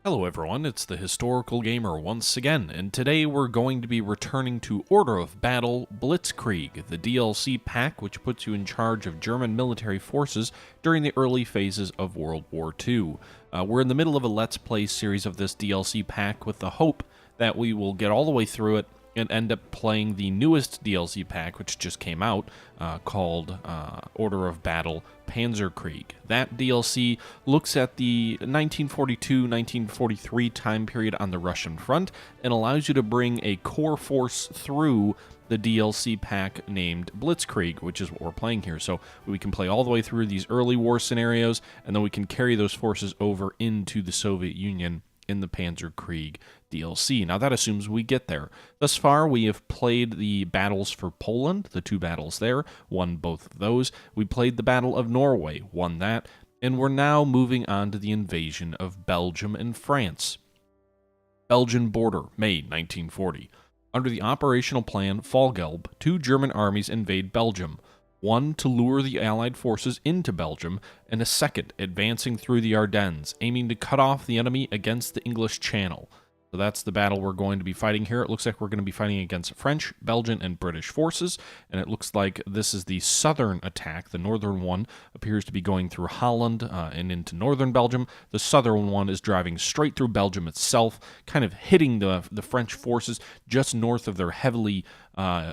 Hello everyone, it's the Historical Gamer once again, and today we're going to be returning to Order of Battle Blitzkrieg, the DLC pack which puts you in charge of German military forces during the early phases of World War II. We're in the middle of a Let's Play series of this DLC pack with the hope that we will get all the way through it and end up playing the newest DLC pack, which just came out, called Order of Battle Panzerkrieg. That DLC looks at the 1942-1943 time period on the Russian front and allows you to bring a core force through the DLC pack named Blitzkrieg, which is what we're playing here. So we can play all the way through these early war scenarios, and then we can carry those forces over into the Soviet Union in the Panzerkrieg DLC. Now that assumes we get there. Thus far, we have played the battles for Poland, the two battles there, won both of those. We played the Battle of Norway, won that, and we're now moving on to the invasion of Belgium and France. Belgian border, May 1940. Under the operational plan Fallgelb, two German armies invade Belgium. One to lure the Allied forces into Belgium, and a second advancing through the Ardennes, aiming to cut off the enemy against the English Channel. So that's the battle we're going to be fighting here. It looks like we're going to be fighting against French, Belgian, and British forces, and it looks like this is the southern attack. The northern one appears to be going through Holland and into northern Belgium. The southern one is driving straight through Belgium itself, kind of hitting the French forces just north of their heavily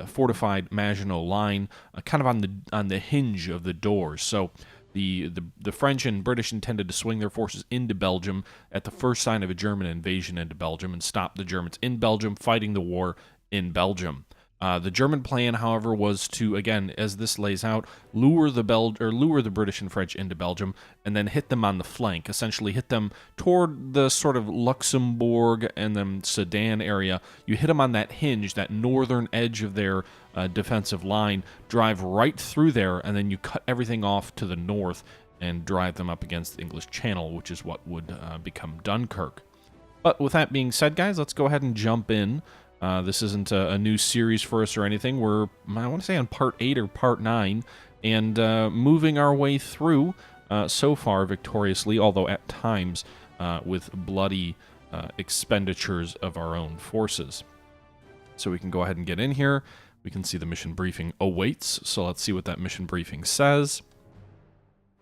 fortified Maginot Line, kind of on the hinge of the doors. So the French and British intended to swing their forces into Belgium at the first sign of a German invasion into Belgium and stop the Germans in Belgium fighting the war in Belgium. The German plan, however, was to, again, as this lays out, lure the British and French into Belgium and then hit them on the flank, essentially hit them toward the sort of Luxembourg and then Sedan area. You hit them on that hinge, that northern edge of their defensive line, drive right through there, and then you cut everything off to the north and drive them up against the English Channel, which is what would become Dunkirk. But with that being said, guys, let's go ahead and jump in. This isn't a new series for us or anything. We're, I want to say, on part 8 or part 9, and moving our way through so far victoriously, although at times with bloody expenditures of our own forces. So we can go ahead and get in here. We can see the mission briefing awaits, so let's see what that mission briefing says.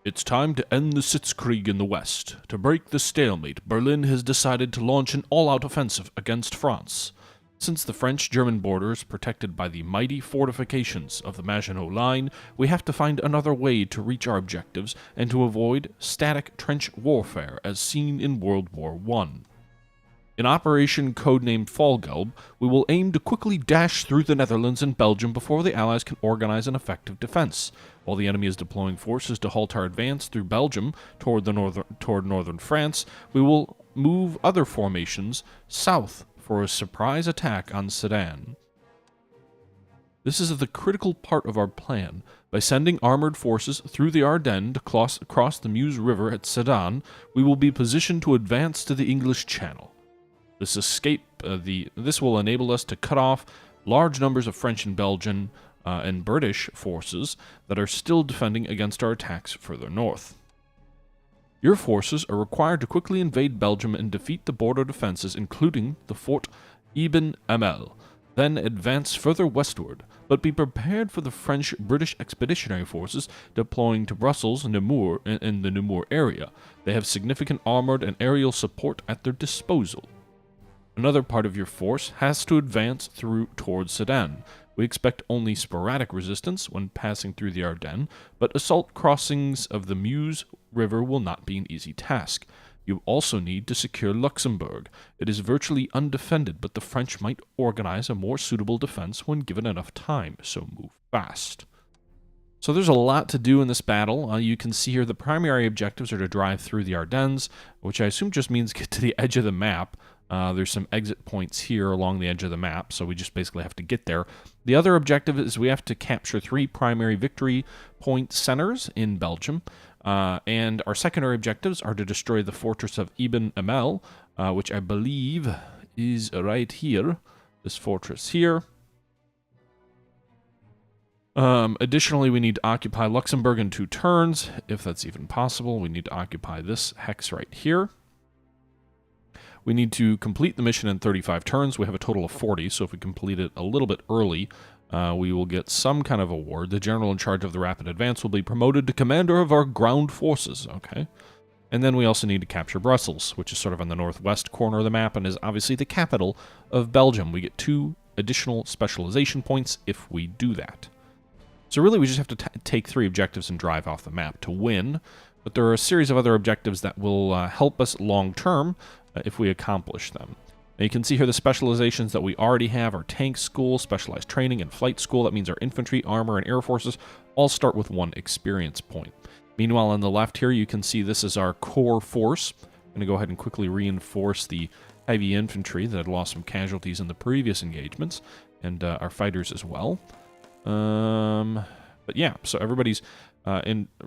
It's time to end the Sitzkrieg in the west. To break the stalemate, Berlin has decided to launch an all-out offensive against France. Since the French-German border is protected by the mighty fortifications of the Maginot Line, we have to find another way to reach our objectives and to avoid static trench warfare as seen in World War I. In Operation codenamed Fallgelb, we will aim to quickly dash through the Netherlands and Belgium before the Allies can organize an effective defense. While the enemy is deploying forces to halt our advance through Belgium toward northern France, we will move other formations south for a surprise attack on Sedan. This is the critical part of our plan. By sending armored forces through the Ardennes to cross the Meuse River at Sedan, we will be positioned to advance to the English Channel. This will enable us to cut off large numbers of French and Belgian and British forces that are still defending against our attacks further north. Your forces are required to quickly invade Belgium and defeat the border defenses, including the Fort Ibn Amel. Then advance further westward, but be prepared for the French-British expeditionary forces deploying to Brussels and Namur in the Namur area. They have significant armored and aerial support at their disposal. Another part of your force has to advance towards Sedan. We expect only sporadic resistance when passing through the Ardennes, but assault crossings of the Meuse River will not be an easy task. You also need to secure Luxembourg. It is virtually undefended, but the French might organize a more suitable defense when given enough time, so move fast. So there's a lot to do in this battle. You can see here the primary objectives are to drive through the Ardennes, which I assume just means get to the edge of the map. There's some exit points here along the edge of the map, so we just basically have to get there. The other objective is we have to capture 3 primary victory point centers in Belgium, and our secondary objectives are to destroy the fortress of Ibn Amel, which I believe is right here, this fortress here. Additionally, we need to occupy Luxembourg in 2 turns, if that's even possible. We need to occupy this hex right here. We need to complete the mission in 35 turns. We have a total of 40, so if we complete it a little bit early, we will get some kind of award. The general in charge of the rapid advance will be promoted to commander of our ground forces. Okay. And then we also need to capture Brussels, which is sort of on the northwest corner of the map and is obviously the capital of Belgium. We get 2 additional specialization points if we do that. So really we just have to take 3 objectives and drive off the map to win, but there are a series of other objectives that will help us long-term if we accomplish them. Now you can see here the specializations that we already have are tank school, specialized training, and flight school. That means our infantry, armor, and air forces all start with 1 experience point. Meanwhile, on the left here, you can see this is our core force. I'm going to go ahead and quickly reinforce the heavy infantry that had lost some casualties in the previous engagements, and our fighters as well. But yeah, so everybody's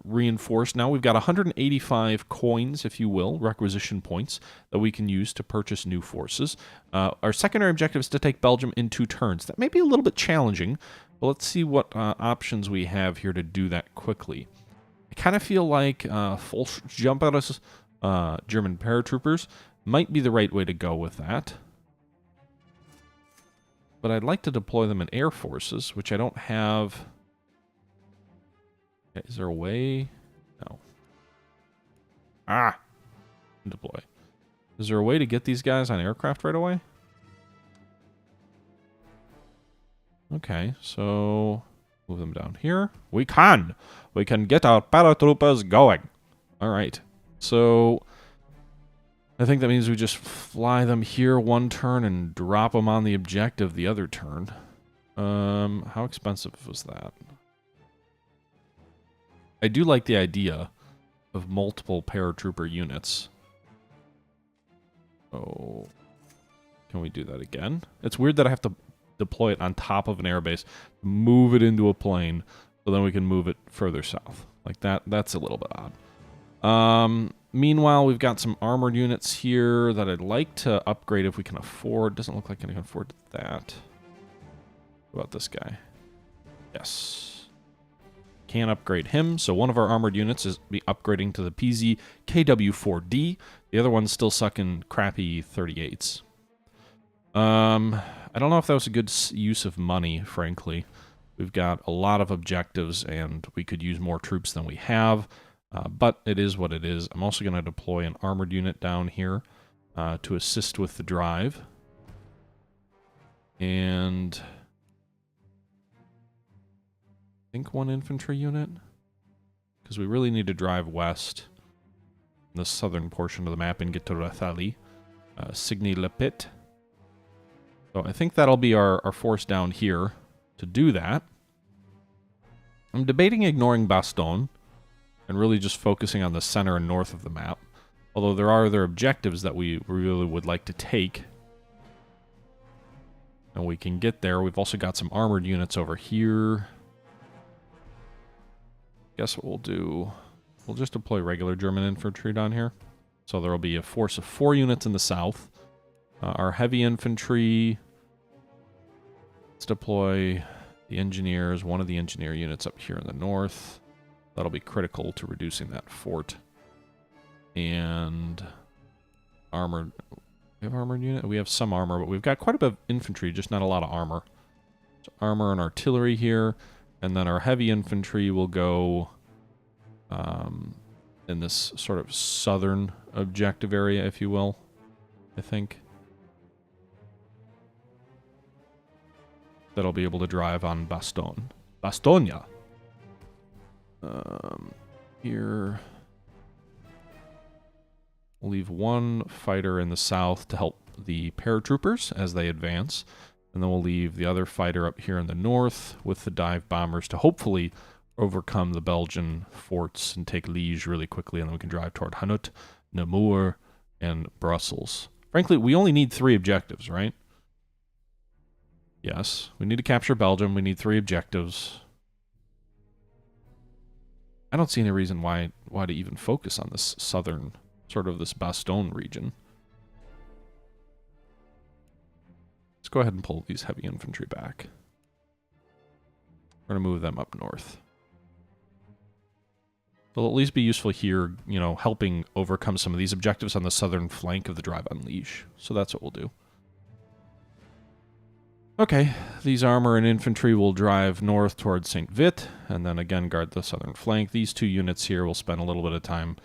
reinforced. Now we've got 185 coins, if you will, requisition points, that we can use to purchase new forces. Our secondary objective is to take Belgium in 2 turns. That may be a little bit challenging, but let's see what options we have here to do that quickly. I kind of feel like full jump out of German paratroopers might be the right way to go with that. But I'd like to deploy them in air forces, which I don't have. Okay, is there a way? No. Deploy. Is there a way to get these guys on aircraft right away? Okay, so move them down here. We can! We can get our paratroopers going. All right. So I think that means we just fly them here 1 turn and drop them on the objective the other turn. How expensive was that? I do like the idea of multiple paratrooper units. Oh, can we do that again? It's weird that I have to deploy it on top of an airbase, move it into a plane, so then we can move it further south. Like that, that's a little bit odd. Meanwhile, we've got some armored units here that I'd like to upgrade if we can afford. Doesn't look like I can afford that. What about this guy? Yes. Can't upgrade him, so one of our armored units is be upgrading to the PZ KW4D. The other one's still sucking crappy 38s. I don't know if that was a good use of money, frankly. We've got a lot of objectives, and we could use more troops than we have, but it is what it is. I'm also going to deploy an armored unit down here to assist with the drive. And I think 1 infantry unit, because we really need to drive west in the southern portion of the map and get to Rathali, Signy-le-Pit. So I think that'll be our force down here to do that. I'm debating ignoring Bastogne and really just focusing on the center and north of the map. Although there are other objectives that we really would like to take. And we can get there. We've also got some armored units over here. Guess what we'll do, we'll just deploy regular German infantry down here. So there will be a force of 4 units in the south. Our heavy infantry, let's deploy the engineers, one of the engineer units up here in the north. That'll be critical to reducing that fort. And armored, we have armored unit? We have some armor, but we've got quite a bit of infantry, just not a lot of armor. So armor and artillery here, and then our heavy infantry will go in this sort of southern objective area, if you will, I think. That'll be able to drive on Bastogne. Bastogne! Here. We'll leave 1 fighter in the south to help the paratroopers as they advance. And then we'll leave the other fighter up here in the north with the dive bombers to hopefully overcome the Belgian forts and take Liège really quickly. And then we can drive toward Hanut, Namur, and Brussels. Frankly, we only need 3 objectives, right? Yes, we need to capture Belgium. We need 3 objectives. I don't see any reason why to even focus on this southern, sort of this Bastogne region. Let's go ahead and pull these heavy infantry back. We're going to move them up north. It'll at least be useful here, you know, helping overcome some of these objectives on the southern flank of the Drive Unleash. So that's what we'll do. Okay, these armor and infantry will drive north towards St. Vit, and then again guard the southern flank. These two units here will spend a little bit of time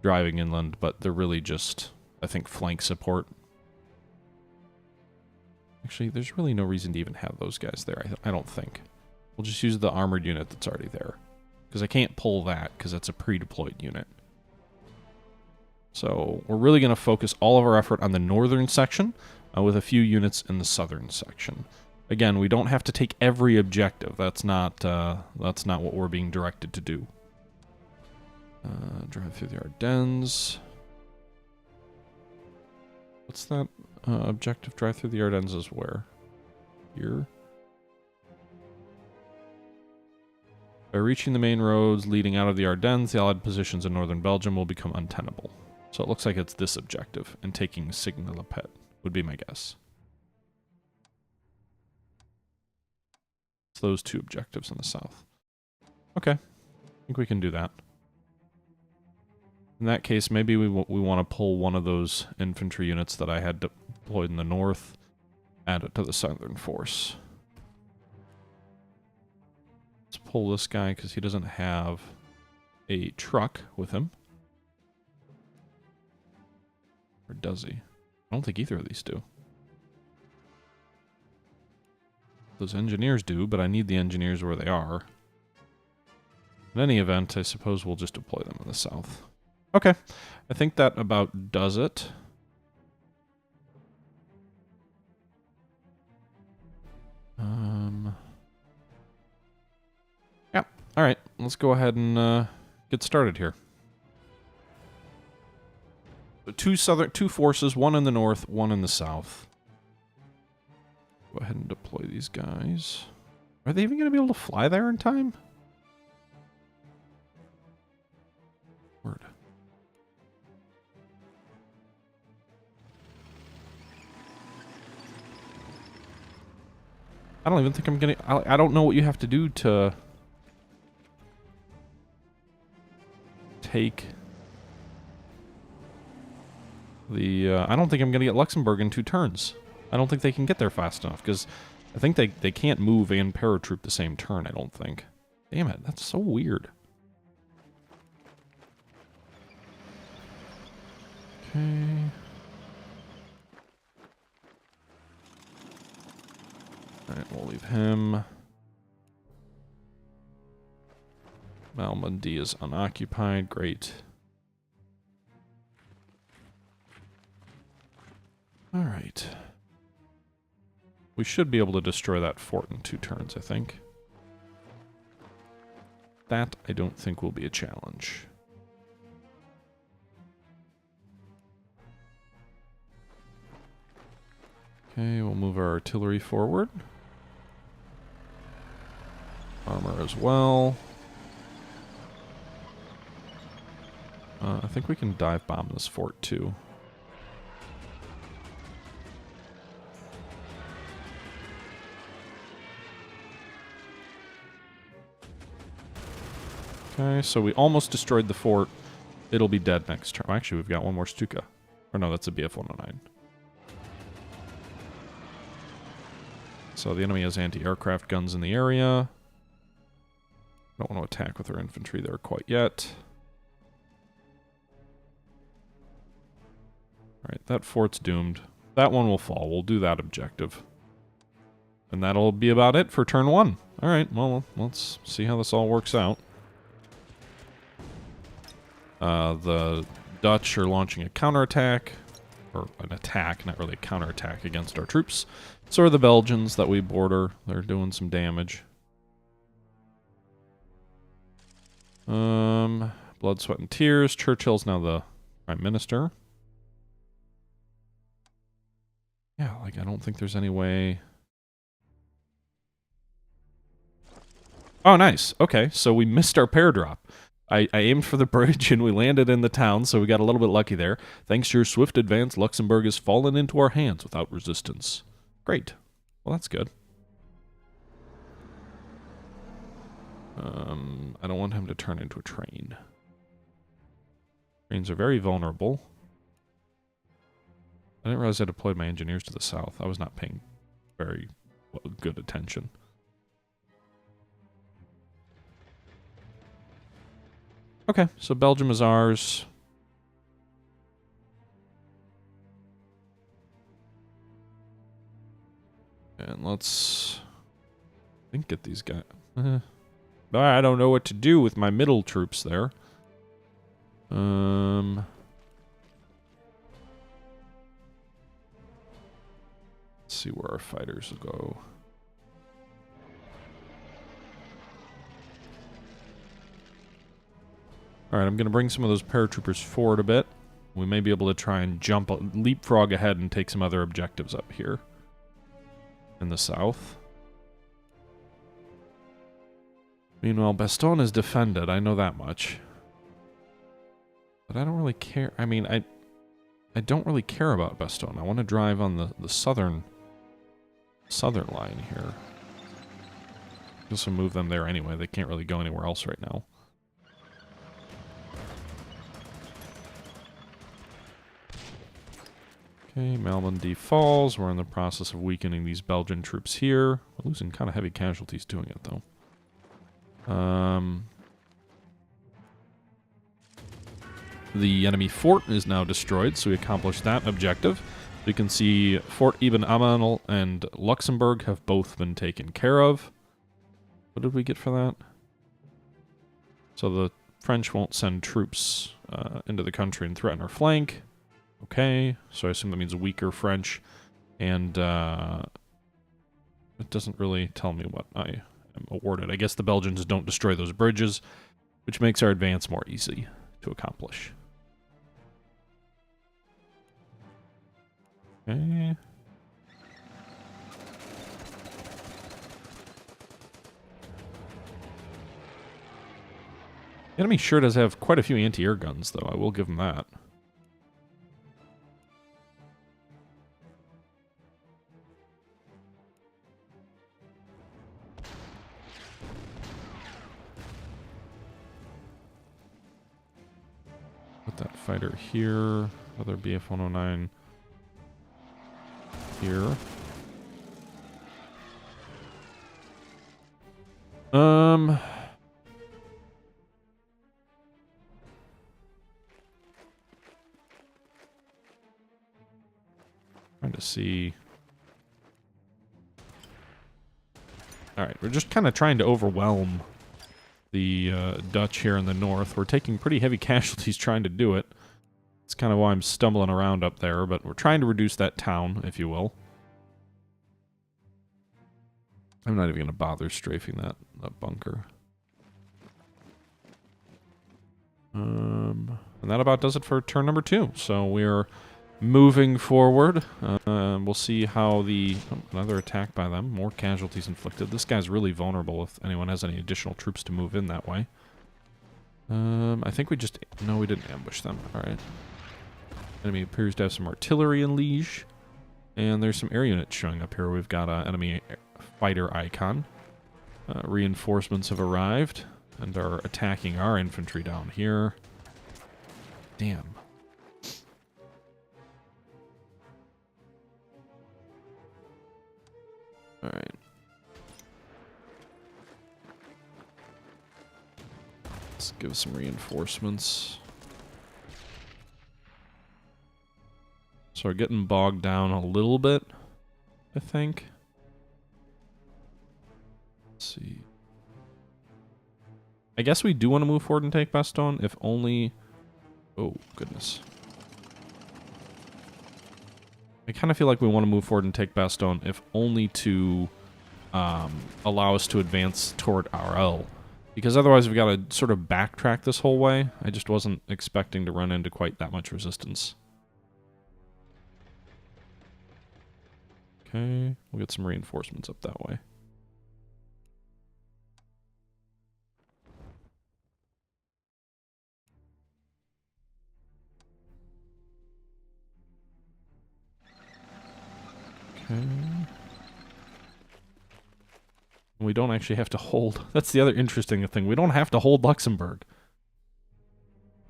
driving inland, but they're really just, I think, flank support. Actually, there's really no reason to even have those guys there, I don't think. We'll just use the armored unit that's already there. Because I can't pull that, because that's a pre-deployed unit. So we're really going to focus all of our effort on the northern section, with a few units in the southern section. Again, we don't have to take every objective. That's not what we're being directed to do. Drive through the Ardennes. What's that objective? Drive through the Ardennes is where? Here? By reaching the main roads leading out of the Ardennes, the Allied positions in northern Belgium will become untenable. So it looks like it's this objective, and taking Signy-le-Pet would be my guess. It's those two objectives in the south. Okay, I think we can do that. In that case, maybe we want to pull one of those infantry units that I had deployed in the north, add it to the southern force. Let's pull this guy because he doesn't have a truck with him. Or does he? I don't think either of these do. Those engineers do, but I need the engineers where they are. In any event, I suppose we'll just deploy them in the south. Okay, I think that about does it. Yeah, all right, let's go ahead and get started here. Two forces, one in the north, one in the south. Go ahead and deploy these guys. Are they even going to be able to fly there in time? Word. I don't even think I'm going to... I don't know what you have to do to take... I don't think I'm going to get Luxembourg in 2 turns. I don't think they can get there fast enough, because I think they can't move and paratroop the same turn, I don't think. Damn it, that's so weird. Okay. Alright, we'll leave him. Malmedy is unoccupied, great. Alright. We should be able to destroy that fort in 2 turns, I think. That, I don't think, will be a challenge. Okay, we'll move our artillery forward. Armor as well. I think we can dive bomb this fort, too. Okay, so we almost destroyed the fort. It'll be dead next turn. Actually, we've got one more Stuka. Or no, that's a BF-109. So the enemy has anti-aircraft guns in the area. Don't want to attack with our infantry there quite yet. Alright, that fort's doomed. That one will fall. We'll do that objective. And that'll be about it for turn 1. Alright, well, let's see how this all works out. The Dutch are launching a counterattack, or an attack, not really a counterattack against our troops. So are the Belgians that we border. They're doing some damage. Blood, sweat, and tears. Churchill's now the Prime Minister. Yeah, like, I don't think there's any way... Oh, nice. Okay, so we missed our pair drop. I aimed for the bridge and we landed in the town, so we got a little bit lucky there. Thanks to your swift advance, Luxembourg has fallen into our hands without resistance. Great. Well, that's good. I don't want him to turn into a train. Trains are very vulnerable. I didn't realize I deployed my engineers to the south. I was not paying very good attention. Okay, so Belgium is ours. And let's, I think, get these guys. I don't know what to do with my middle troops there. Let's see where our fighters will go. Alright, I'm going to bring some of those paratroopers forward a bit. We may be able to try and leapfrog ahead and take some other objectives up here in the south. Meanwhile, Bastogne is defended, I know that much. But I don't really care. I mean, I don't really care about Bastogne. I want to drive on the southern line here. Just to move them there anyway. They can't really go anywhere else right now. Okay, Malmedy falls. We're in the process of weakening these Belgian troops here. We're losing kind of heavy casualties doing it, though. The enemy fort is now destroyed, so we accomplished that objective. You can see Fort Ibn Amal and Luxembourg have both been taken care of. What did we get for that? So the French won't send troops into the country and threaten our flank. Okay, so I assume that means weaker French. And it doesn't really tell me what I am awarded. I guess the Belgians don't destroy those bridges, which makes our advance more easy to accomplish. Okay. The enemy sure does have quite a few anti-air guns, though. I will give them that. Put that fighter here. Other BF-109 here. Trying to see. Alright, we're just kind of trying to overwhelm the Dutch here in the north. We're taking pretty heavy casualties trying to do it. It's kind of why I'm stumbling around up there, but we're trying to reduce that town, if you will. I'm not even going to bother strafing that bunker. And that about does it for turn number 2. So we're moving forward. We'll see how another attack by them. More casualties inflicted. This guy's really vulnerable if anyone has any additional troops to move in that way. I think we just... No, we didn't ambush them. Alright. Enemy appears to have some artillery in Liege. And there's some air units showing up here. We've got an enemy fighter icon. Reinforcements have arrived and are attacking our infantry down here. Damn. Alright. Let's give some reinforcements. So we're getting bogged down a little bit, I think. Let's see. I guess we do want to move forward and take Bastogne, if only... Oh, goodness. I kind of feel like we want to move forward and take Bastogne, if only to allow us to advance toward RL. Because otherwise we've got to sort of backtrack this whole way. I just wasn't expecting to run into quite that much resistance. Okay, we'll get some reinforcements up that way. Okay. We don't actually have to hold... That's the other interesting thing. We don't have to hold Luxembourg.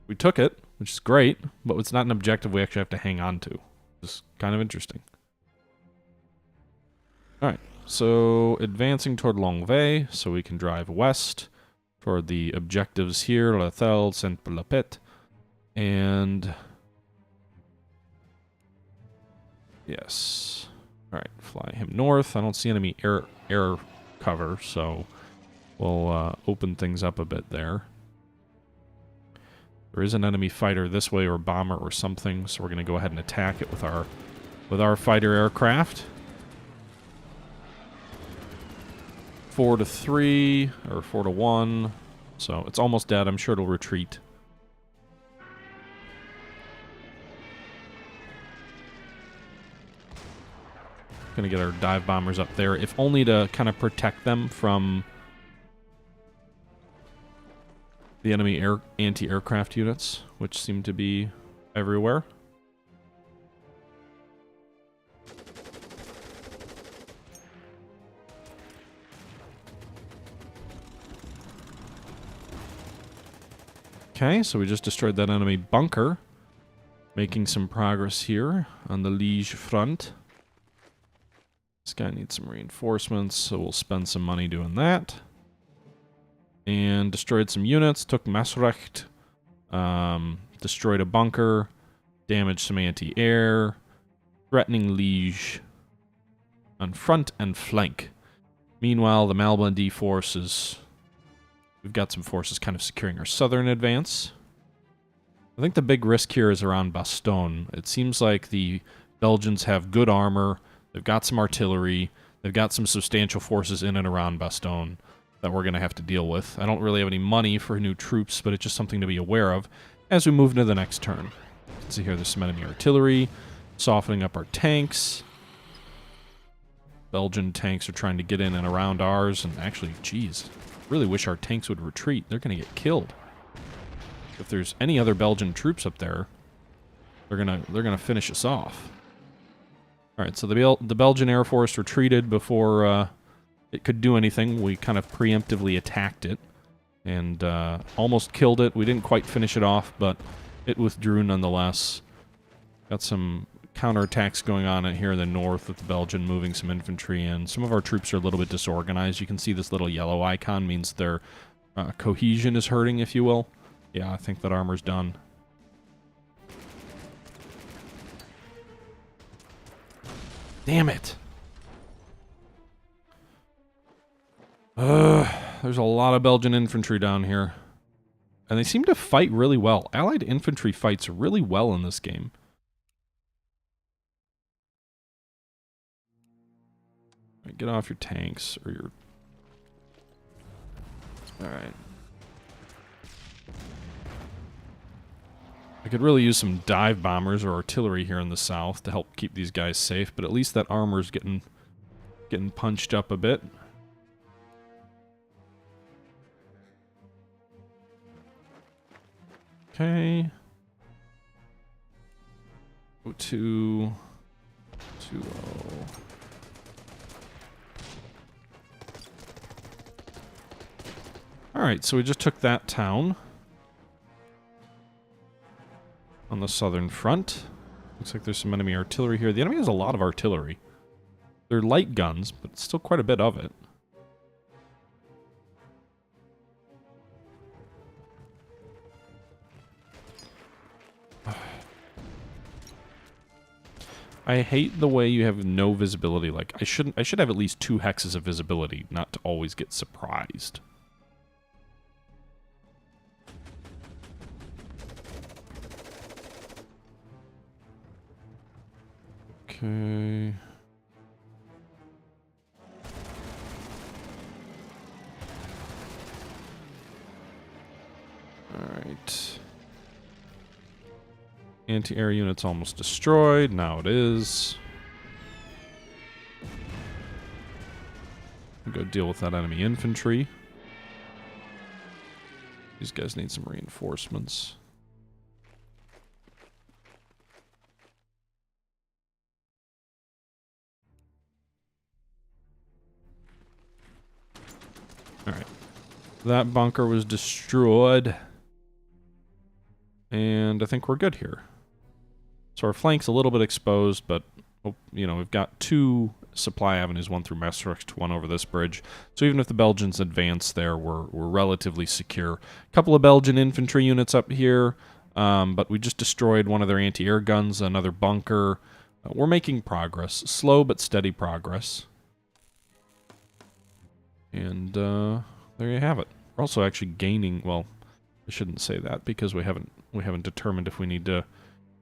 We took it. which is great, but it's not an objective we actually have to hang on to. It's kind of interesting. Alright, so advancing toward Longueuil, so we can drive west toward the objectives here, La Thelle, Saint-Pelopet, and... yes. Alright, fly him north. I don't see enemy air cover, so we'll open things up a bit there. There is an enemy fighter this way, or bomber or something, so we're going to go ahead and attack it with our fighter aircraft. 4-3, or 4-1, so it's almost dead. I'm sure it'll retreat. Gonna get our dive bombers up there, if only to kind of protect them from the enemy anti-aircraft units, which seem to be everywhere. Okay, so we just destroyed that enemy bunker. Making some progress here on the Liege front. This guy needs some reinforcements, so we'll spend some money doing that. And destroyed some units, took Maasrecht, destroyed a bunker, damaged some anti-air, threatening Liege on front and flank. Meanwhile, the Malbandie forces... we've got some forces kind of securing our southern advance. I think the big risk here is around Bastogne. It seems like the Belgians have good armor, they've got some artillery, they've got some substantial forces in and around Bastogne that we're going to have to deal with. I don't really have any money for new troops, but it's just something to be aware of as we move into the next turn. You can see here there's some enemy artillery, softening up our tanks. Belgian tanks are trying to get in and around ours, and actually, geez, really wish our tanks would retreat. They're going to get killed. If there's any other Belgian troops up there, they're gonna finish us off. All right, so the Belgian Air Force retreated before it could do anything. We kind of preemptively attacked it and almost killed it. We didn't quite finish it off, but it withdrew nonetheless. Got some counterattacks going on here in the north with the Belgian moving some infantry in. Some of our troops are a little bit disorganized. You can see this little yellow icon means their cohesion is hurting, if you will. Yeah, I think that armor's done. Damn it. There's a lot of Belgian infantry down here. And they seem to fight really well. Allied infantry fights really well in this game. Right, get off your tanks or your... Alright. I could really use some dive bombers or artillery here in the south to help keep these guys safe, but at least that armor's getting punched up a bit. Okay. 02. 20. Alright, so we just took that town. On the southern front. Looks like there's some enemy artillery here. The enemy has a lot of artillery. They're light guns, but it's still quite a bit of it. I hate the way you have no visibility. Like, I should have at least 2 hexes of visibility, not to always get surprised. Okay. Alright. Anti-air unit's almost destroyed. Now it is. Go deal with that enemy infantry. These guys need some reinforcements. Alright. That bunker was destroyed. And I think we're good here. So our flank's a little bit exposed, but, you know, we've got 2 supply avenues, one through Maastricht, one over this bridge. So even if the Belgians advance there, we're relatively secure. A couple of Belgian infantry units up here, but we just destroyed one of their anti-air guns, another bunker. We're making progress. Slow but steady progress. And there you have it. We're also actually gaining, well, I shouldn't say that because we haven't determined if we need to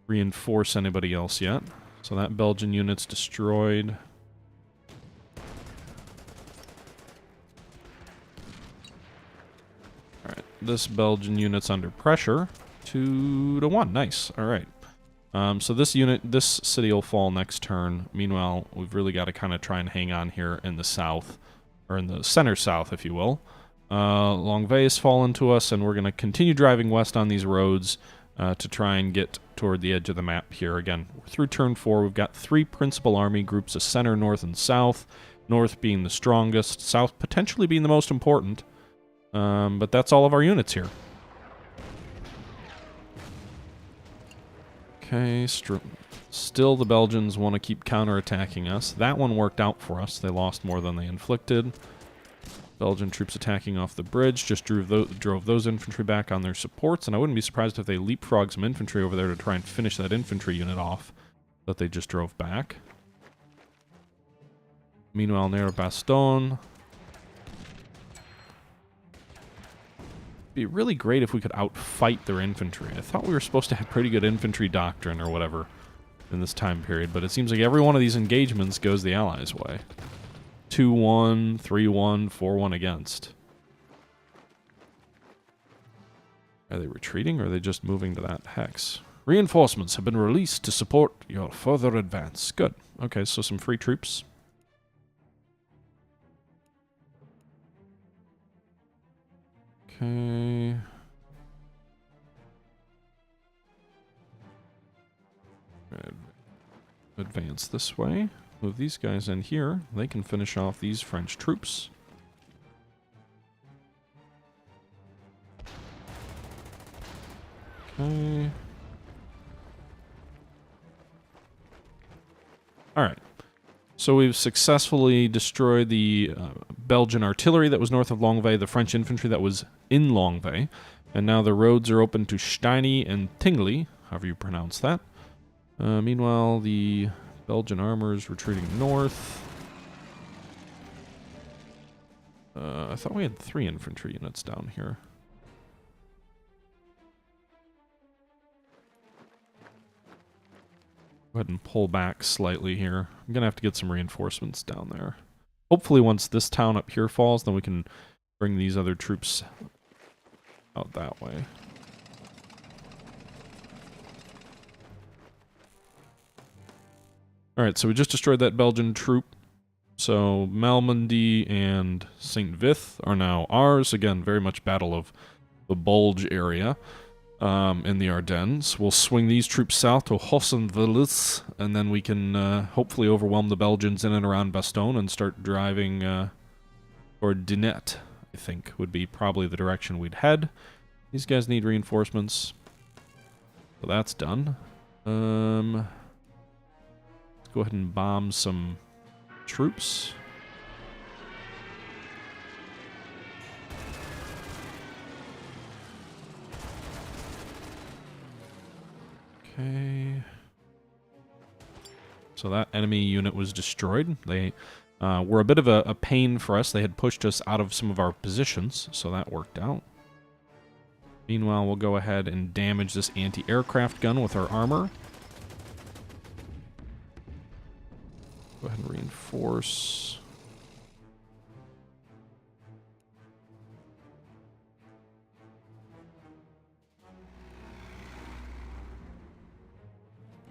reinforce anybody else yet. So that Belgian unit's destroyed. Alright, this Belgian unit's under pressure. 2-1, nice, alright. So this city will fall next turn. Meanwhile, we've really got to kind of try and hang on here in the south, or in the center south, if you will. Longvay has fallen to us, and we're going to continue driving west on these roads to try and get toward the edge of the map here. Again, through turn 4, we've got 3 principal army groups, of center, north, and south. North being the strongest, south potentially being the most important. But that's all of our units here. Okay, still the Belgians want to keep counterattacking us. That one worked out for us. They lost more than they inflicted. Belgian troops attacking off the bridge just drove those infantry back on their supports, and I wouldn't be surprised if they leapfrogged some infantry over there to try and finish that infantry unit off that they just drove back. Meanwhile, near Bastogne. It'd be really great if we could outfight their infantry. I thought we were supposed to have pretty good infantry doctrine or whatever in this time period, but it seems like every one of these engagements goes the Allies' way. 2-1, 3-1, 4-1 against. Are they retreating or are they just moving to that hex? Reinforcements have been released to support your further advance. Good. Okay, so some free troops. Okay. Advance this way. Move these guys in here. They can finish off these French troops. Okay. Alright. So we've successfully destroyed the Belgian artillery that was north of Longvay, the French infantry that was in Longvay, and now the roads are open to Steiny and Tingly, however you pronounce that. Meanwhile, the Belgian armors retreating north. I thought we had 3 infantry units down here. Go ahead and pull back slightly here. I'm going to have to get some reinforcements down there. Hopefully once this town up here falls, then we can bring these other troops out that way. Alright, so we just destroyed that Belgian troop. So Malmedy and St. Vith are now ours. Again, very much Battle of the Bulge area in the Ardennes. We'll swing these troops south to Hossenvillis, and then we can hopefully overwhelm the Belgians in and around Bastogne and start driving toward Dinette, I think, would be probably the direction we'd head. These guys need reinforcements. So that's done. Let's go ahead and bomb some troops. Okay. So that enemy unit was destroyed. They were a bit of a pain for us. They had pushed us out of some of our positions, so that worked out. Meanwhile, we'll go ahead and damage this anti-aircraft gun with our armor. Go ahead and reinforce.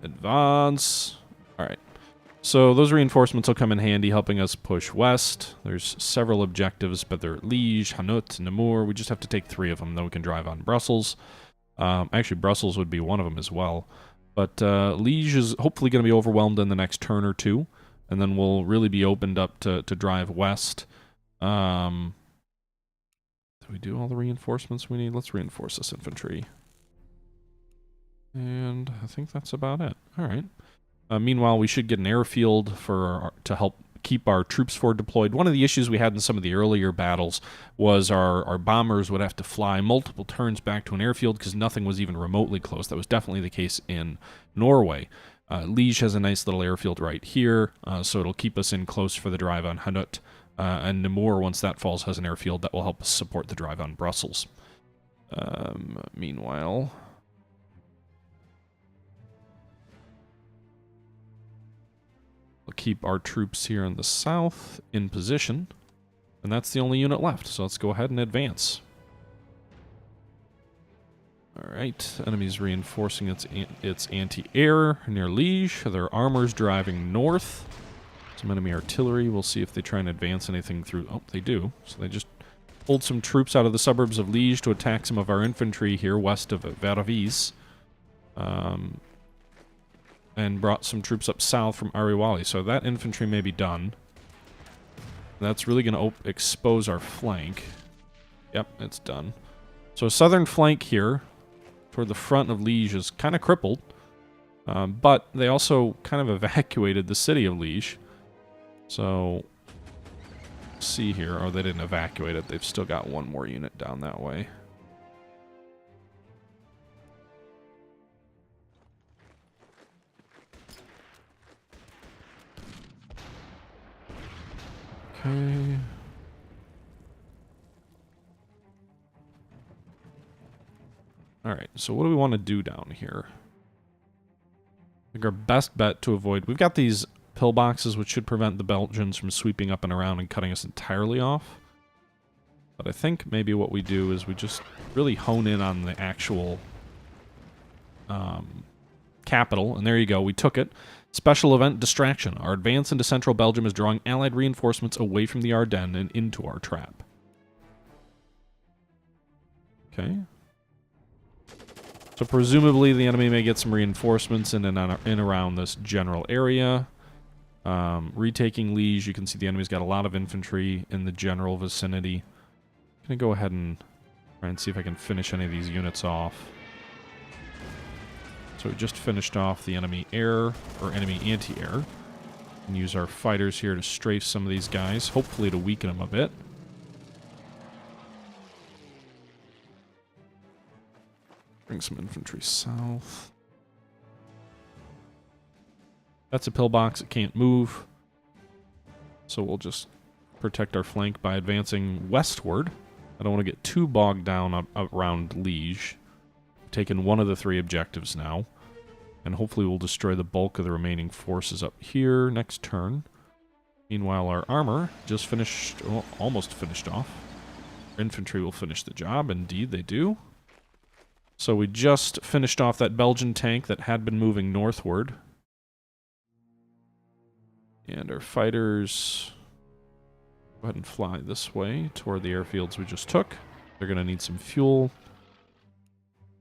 Advance. Alright. So those reinforcements will come in handy helping us push west. There's several objectives, but they're at Liege, Hanut, Namur. We just have to take 3 of them, then we can drive on Brussels. Actually, Brussels would be one of them as well. But Liege is hopefully going to be overwhelmed in the next turn or two. And then we'll really be opened up to drive west. Do we do all the reinforcements we need? Let's reinforce this infantry. And I think that's about it. All right. Meanwhile, we should get an airfield to help keep our troops forward deployed. One of the issues we had in some of the earlier battles was our bombers would have to fly multiple turns back to an airfield because nothing was even remotely close. That was definitely the case in Norway. Liege has a nice little airfield right here, so it'll keep us in close for the drive on Hanuut. And Namur, once that falls, has an airfield that will help us support the drive on Brussels. Meanwhile, we'll keep our troops here in the south in position, and that's the only unit left, so let's go ahead and advance. Alright, enemy's reinforcing its anti-air near Liege. Their armor's driving north. Some enemy artillery. We'll see if they try and advance anything through... Oh, they do. So they just pulled some troops out of the suburbs of Liege to attack some of our infantry here west of Verviers. And brought some troops up south from Ariwali. So that infantry may be done. That's really going to expose our flank. Yep, it's done. So southern flank here toward the front of Liege is kind of crippled. But they also kind of evacuated the city of Liege. So, see here. Oh, they didn't evacuate it. They've still got one more unit down that way. Okay. Alright, so what do we want to do down here? I think our best bet to avoid... We've got these pillboxes which should prevent the Belgians from sweeping up and around and cutting us entirely off. But I think maybe what we do is we just really hone in on the actual capital. And there you go, we took it. Special event distraction. Our advance into central Belgium is drawing Allied reinforcements away from the Ardennes and into our trap. Okay. So presumably the enemy may get some reinforcements in and around this general area. Retaking Liege, you can see the enemy's got a lot of infantry in the general vicinity. I'm going to go ahead and try and see if I can finish any of these units off. So we just finished off the enemy air, or enemy anti-air. And use our fighters here to strafe some of these guys, hopefully to weaken them a bit. Bring some infantry south. That's a pillbox, it can't move. So we'll just protect our flank by advancing westward. I don't want to get too bogged down around Liege. Taken one of the 3 objectives now. And hopefully we'll destroy the bulk of the remaining forces up here next turn. Meanwhile, our armor just finished, well, almost finished off. Our infantry will finish the job. Indeed, they do. So we just finished off that Belgian tank that had been moving northward. And our fighters go ahead and fly this way toward the airfields we just took. They're going to need some fuel.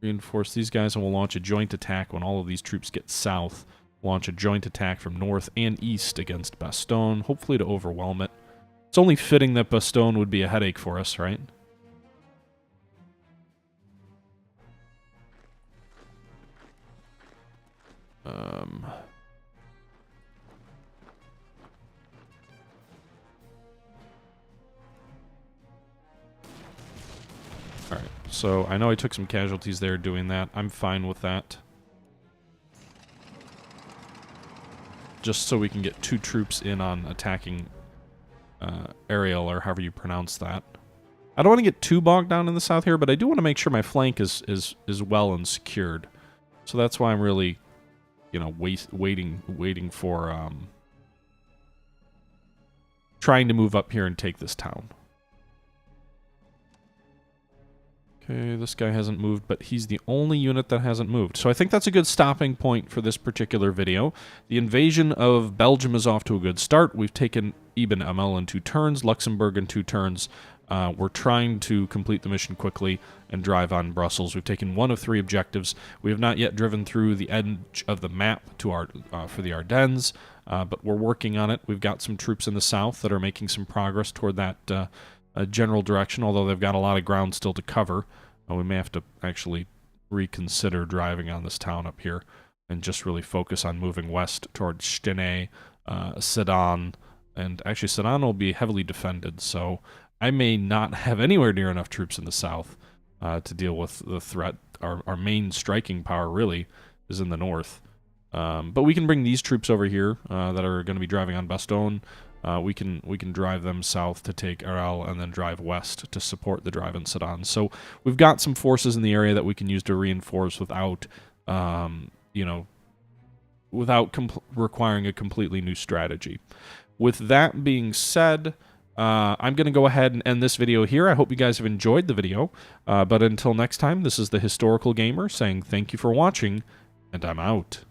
Reinforce these guys and we'll launch a joint attack when all of these troops get south. Launch a joint attack from north and east against Bastogne, hopefully to overwhelm it. It's only fitting that Bastogne would be a headache for us, right? Alright, so I know I took some casualties there doing that. I'm fine with that. Just so we can get 2 troops in on attacking Ariel, or however you pronounce that. I don't want to get too bogged down in the south here, but I do want to make sure my flank is well and secured. So that's why I'm really, you know, waiting for trying to move up here and take this town. Okay, this guy hasn't moved, but he's the only unit that hasn't moved. So I think that's a good stopping point for this particular video. The invasion of Belgium is off to a good start. We've taken Ibn Amel in 2 turns, Luxembourg in 2 turns. We're trying to complete the mission quickly and drive on Brussels. We've taken 1 of 3 objectives. We have not yet driven through the edge of the map to for the Ardennes, but we're working on it. We've got some troops in the south that are making some progress toward that general direction, although they've got a lot of ground still to cover. We may have to actually reconsider driving on this town up here and just really focus on moving west towards Stenay, Sedan, and actually Sedan will be heavily defended, so I may not have anywhere near enough troops in the south to deal with the threat. Our main striking power really is in the north. But we can bring these troops over here that are going to be driving on Bastogne. We can drive them south to take Arles and then drive west to support the drive in Sedan. So we've got some forces in the area that we can use to reinforce without, without requiring a completely new strategy. With that being said, I'm going to go ahead and end this video here. I hope you guys have enjoyed the video. But until next time, this is the Historical Gamer saying thank you for watching, and I'm out.